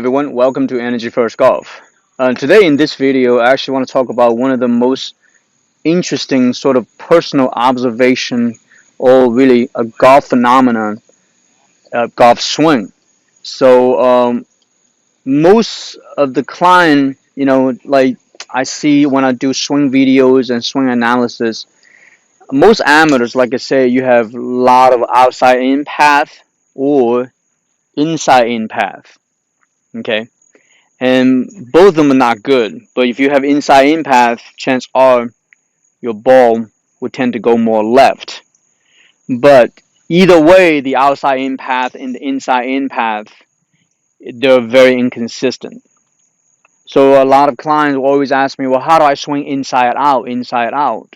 everyone, welcome to Energy First Golf. Today in this video, I actually want to talk about one of the most interesting sort of personal observation or really a golf phenomenon, golf swing. So most of the client, like I see when I do swing videos and swing analysis, most amateurs, like I say, you have a lot of outside in path or inside in path, okay? And both of them are not good. But if you have inside in path, chances are your ball would tend to go more left. But either way, the outside in path and the inside in path, they're very inconsistent. So a lot of clients will always ask me, well, how do I swing inside out, inside out?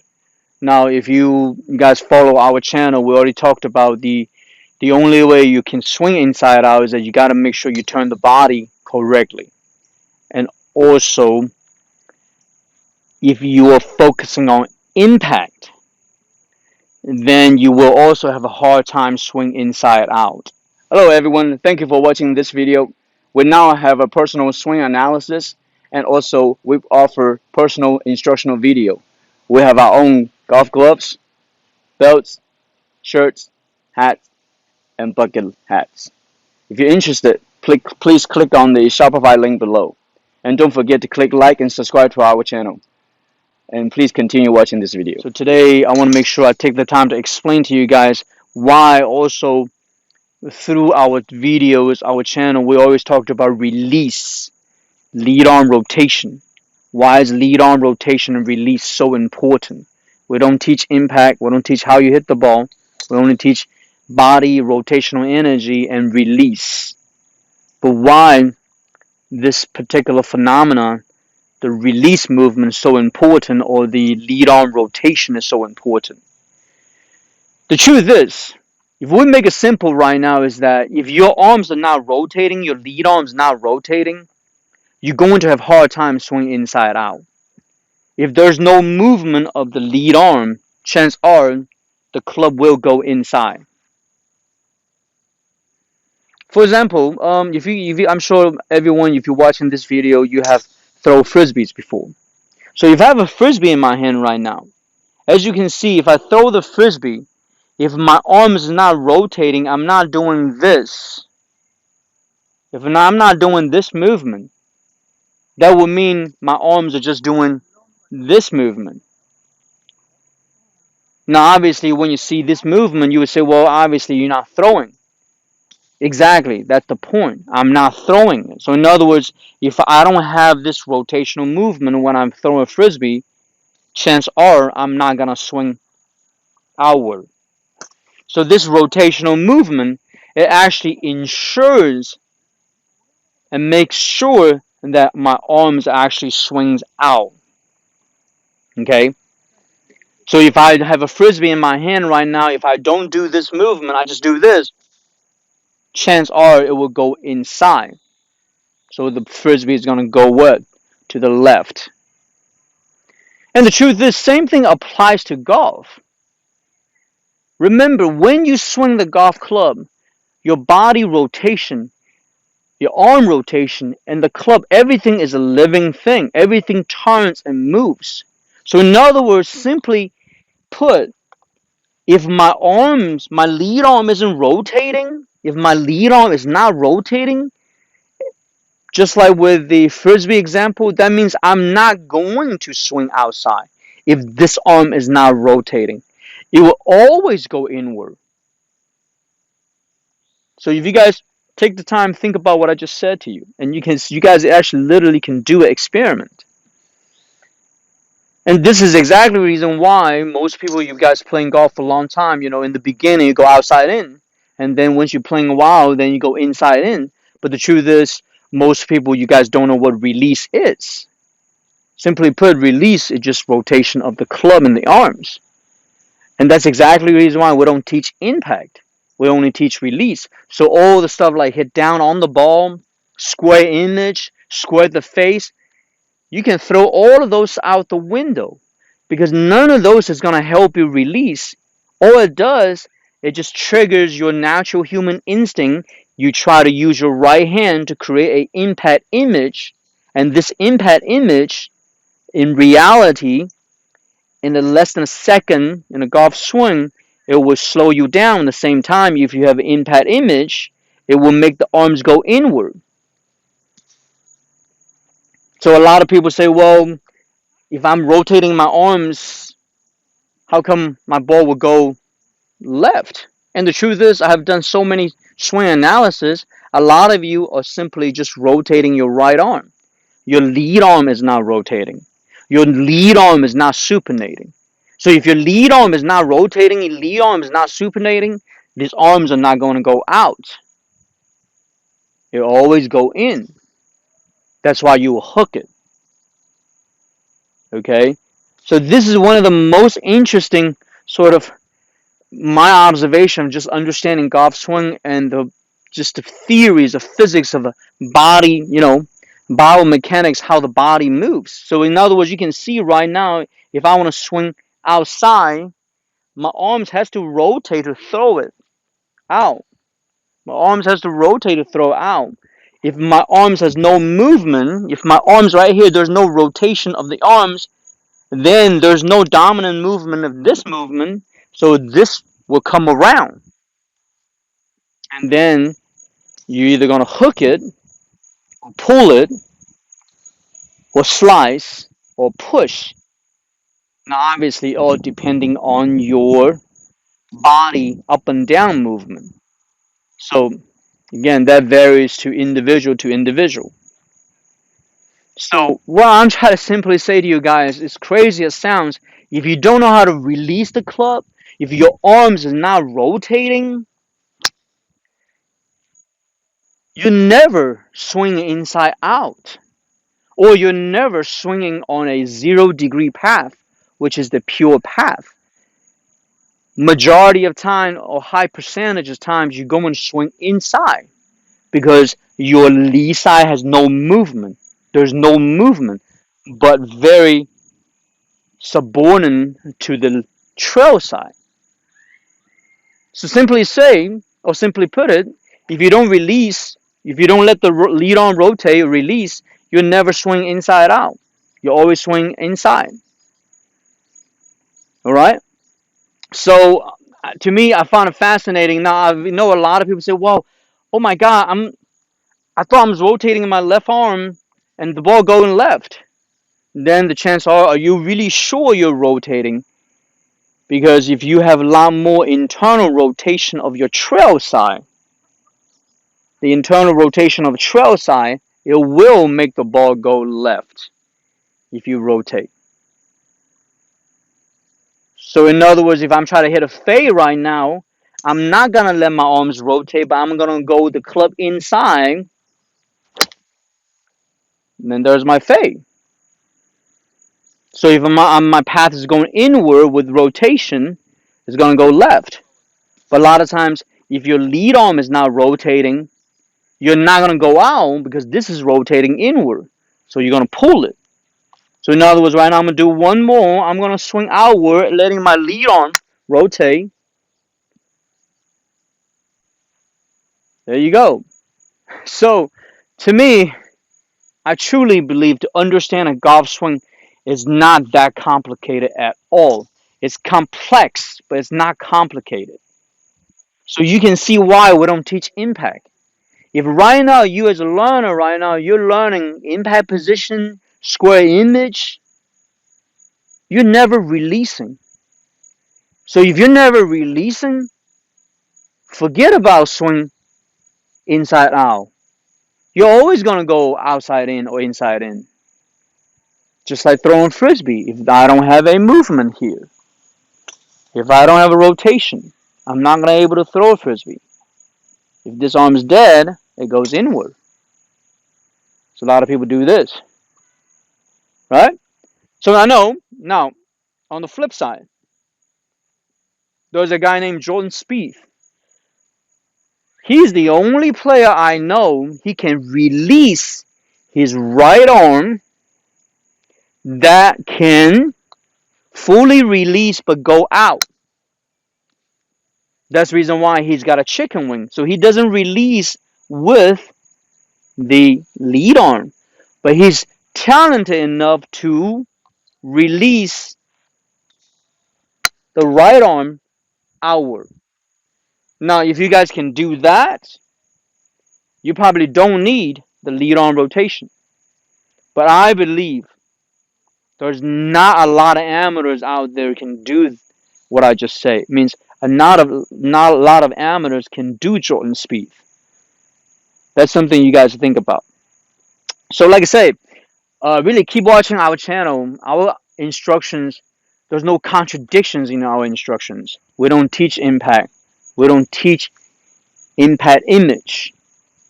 Now, if you guys follow our channel, we already talked about the only way you can swing inside out is that you got to make sure you turn the body correctly. And also, if you are focusing on impact, then you will also have a hard time swing inside out. Hello everyone, thank you for watching this video. We now have a personal swing analysis, and also we offer personal instructional video. We have our own golf gloves, belts, shirts, hats, and bucket hats. If you're interested, please click on the Shopify link below. And don't forget to click like and subscribe to our channel. And please continue watching this video. So today I want to make sure I take the time to explain to you guys why also through our videos, our channel, we always talked about release, lead arm rotation. Why is lead arm rotation and release so important? We don't teach impact, we don't teach how you hit the ball, we only teach body, rotational energy, and release. But why this particular phenomenon, the release movement is so important, or the lead arm rotation is so important? The truth is, if we make it simple right now, is that if your arms are not rotating, your lead arm's not rotating, you're going to have a hard time swinging inside out. If there's no movement of the lead arm, chances are the club will go inside. For example, if you, I'm sure everyone, if you're watching this video, you have thrown frisbees before. So if I have a frisbee in my hand right now, as you can see, if I throw the frisbee, if my arm is not rotating, I'm not doing this. If I'm not doing this movement, that would mean my arms are just doing this movement. Now, obviously, when you see this movement, you would say, well, obviously, you're not throwing. Exactly, that's the point. I'm not throwing it. So, in other words, if I don't have this rotational movement when I'm throwing a frisbee, chances are I'm not going to swing outward. So, this rotational movement, it actually ensures and makes sure that my arms actually swings out. Okay? So if I have a frisbee in my hand right now, if I don't do this movement, I just do this, chances are it will go inside. So the frisbee is going to go what? To the left. And the truth is, same thing applies to golf. Remember, when you swing the golf club, your body rotation, your arm rotation, and the club, everything is a living thing. Everything turns and moves. So in other words, simply put, if my lead arm isn't rotating, if my lead arm is not rotating, just like with the frisbee example, that means I'm not going to swing outside if this arm is not rotating. It will always go inward. So if you guys take the time, think about what I just said to you, and you guys actually literally can do an experiment. And this is exactly the reason why most people, you guys playing golf for a long time, in the beginning you go outside in, and then once you're playing a while, then you go inside in. But the truth is, most people, you guys don't know what release is. Simply put, release is just rotation of the club and the arms. And that's exactly the reason why we don't teach impact. We only teach release. So all the stuff like hit down on the ball, square image, square the face, you can throw all of those out the window, because none of those is going to help you release. All it does, it just triggers your natural human instinct you try to use your right hand to create an impact image, and this impact image, in reality, in less than a second in a golf swing, it will slow you down. At the same time, if you have an impact image, it will make the arms go inward. So a lot of people say, well, if I'm rotating my arms, how come my ball will go left? And the truth is, I have done so many swing analysis. A lot of you are simply just rotating your right arm. Your lead arm is not rotating. Your lead arm is not supinating. So if your lead arm is not rotating, your lead arm is not supinating, these arms are not going to go out. They always go in. That's why you will hook it. Okay? So this is one of the most interesting sort of my observation of just understanding golf swing and just the theories of physics of a body, biomechanics, how the body moves. So in other words, you can see right now, if I want to swing outside, my arms has to rotate to throw it out. My arms has to rotate to throw it out. If my arms has no movement, if my arms right here, there's no rotation of the arms, then there's no dominant movement of this movement, so this will come around. And then you're either going to hook it, or pull it, or slice, or push. Now, obviously, all depending on your body up and down movement. So, again, that varies to individual to individual. So, what I'm trying to simply say to you guys, as crazy as it sounds, if you don't know how to release the club, if your arms is not rotating, you never swing inside out. Or you're never swinging on a 0-degree path, which is the pure path. Majority of time, or high percentage of times, you go and swing inside because your lee side has no movement. There's no movement, but very subordinate to the trail side. So simply say, or simply put it, if you don't release, if you don't let the lead arm rotate or release, you'll never swing inside out. You always swing inside. All right. So to me, I found it fascinating. Now I know a lot of people say, "Well, oh my God, I thought I was rotating my left arm, and the ball going left." Then the chances are you really sure you're rotating? Because if you have a lot more internal rotation of your trail side, the internal rotation of a trail side, it will make the ball go left if you rotate. So in other words, if I'm trying to hit a fade right now, I'm not going to let my arms rotate, but I'm going to go with the club inside, and then there's my fade. So if my path is going inward with rotation, it's going to go left. But a lot of times, if your lead arm is not rotating, you're not going to go out because this is rotating inward. So you're going to pull it. So in other words, right now I'm going to do one more. I'm going to swing outward, letting my lead arm rotate. There you go. So to me, I truly believe to understand a golf swing is not that complicated at all. It's complex, but it's not complicated. So you can see why we don't teach impact. If right now you as a learner, right now you're learning impact position, square image, you're never releasing. So if you're never releasing, forget about swing inside out. You're always going to go outside in or inside in. Just like throwing frisbee. If I don't have a movement here, if I don't have a rotation, I'm not going to be able to throw a frisbee. If this arm is dead, it goes inward. So a lot of people do this, right? So I know, now, on the flip side, there's a guy named Jordan Spieth. He's the only player I know he can release his right arm that can fully release but go out. That's the reason why he's got a chicken wing. So he doesn't release with the lead arm, but he's talented enough to release the right arm outward. Now, if you guys can do that, you probably don't need the lead arm rotation. But I believe there's not a lot of amateurs out there can do what I just say. It means not a lot of amateurs can do Jordan Spieth. That's something you guys think about. So, like I say, really keep watching our channel. Our instructions, there's no contradictions in our instructions. We don't teach impact. We don't teach impact image.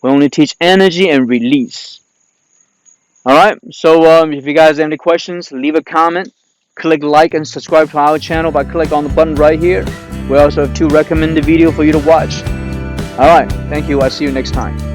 We only teach energy and release. Alright, so if you guys have any questions, leave a comment. Click like and subscribe to our channel by clicking on the button right here. We also have 2 recommended videos for you to watch. Alright, thank you. I'll see you next time.